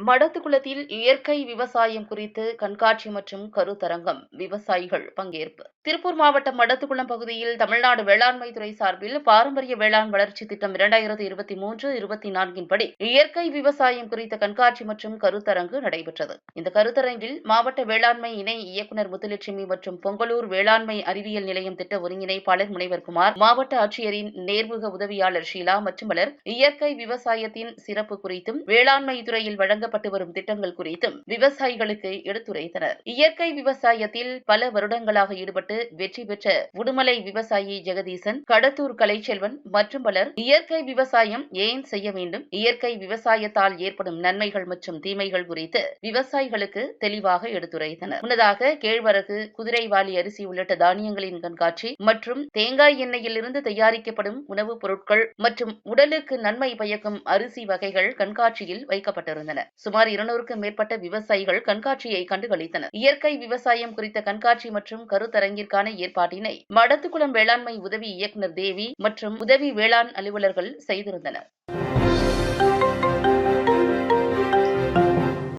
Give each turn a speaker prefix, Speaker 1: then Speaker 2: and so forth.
Speaker 1: மடத்துக்குளத்தில் இயற்கை விவசாயம் குறித்து கண்காட்சி மற்றும் கருத்தரங்கம் விவசாயிகள் பங்கேற்பு. திருப்பூர் மாவட்டம் மடத்துக்குளம் பகுதியில் தமிழ்நாடு வேளாண்மை துறை சார்பில் பாரம்பரிய வேளாண் வளர்ச்சி திட்டம் 2023-24 படி இயற்கை விவசாயம் குறித்த கண்காட்சி மற்றும் கருத்தரங்கு நடைபெற்றது. இந்த கருத்தரங்கில் மாவட்ட வேளாண்மை இணை இயக்குநர் முத்துலட்சுமி மற்றும் பொங்கலூர் வேளாண்மை அறிவியல் நிலையம் திட்ட ஒருங்கிணைப்பாளர் முனைவர் குமார், மாவட்ட ஆட்சியரின் நேர்முக உதவியாளர் ஷீலா மற்றும் பலர் இயற்கை விவசாயத்தின் சிறப்பு குறித்தும் வேளாண்மை துறையில் வழங்கப்பட்டு வரும் திட்டங்கள் குறித்தும் விவசாயிகளுக்கு எடுத்துரைத்தனர். இயற்கை விவசாயத்தில் பல வருடங்களாக ஈடுபட்டு வெற்றி பெற்ற உடுமலை விவசாயி ஜெகதீசன், கடத்தூர் கலைச்செல்வன் மற்றும் பலர் இயற்கை விவசாயம் ஏன் செய்ய வேண்டும், இயற்கை விவசாயத்தால் ஏற்படும் நன்மைகள் மற்றும் தீமைகள் குறித்து விவசாயிகளுக்கு தெளிவாக எடுத்துரைத்தனர். முன்னதாக கேழ்வரகு, குதிரைவாலி அரிசி உள்ளிட்ட தானியங்களின் கண்காட்சி மற்றும் தேங்காய் எண்ணெயிலிருந்து தயாரிக்கப்படும் உணவுப் பொருட்கள் மற்றும் உடலுக்கு நன்மை பயக்கும் அரிசி வகைகள் கண்காட்சியில் வைக்கப்பட்டிருந்தன. சுமார் 200க்கும் மேற்பட்ட விவசாயிகள் கண்காட்சியை கண்டுகளித்தனர். இயற்கை விவசாயம் குறித்த கண்காட்சி மற்றும் கருத்தரங்கிற்கான ஏற்பாட்டினை மடத்துக்குளம் வேளாண்மை உதவி இயக்குநர் தேவி மற்றும் உதவி வேளாண் அலுவலர்கள் செய்திருந்தனர்.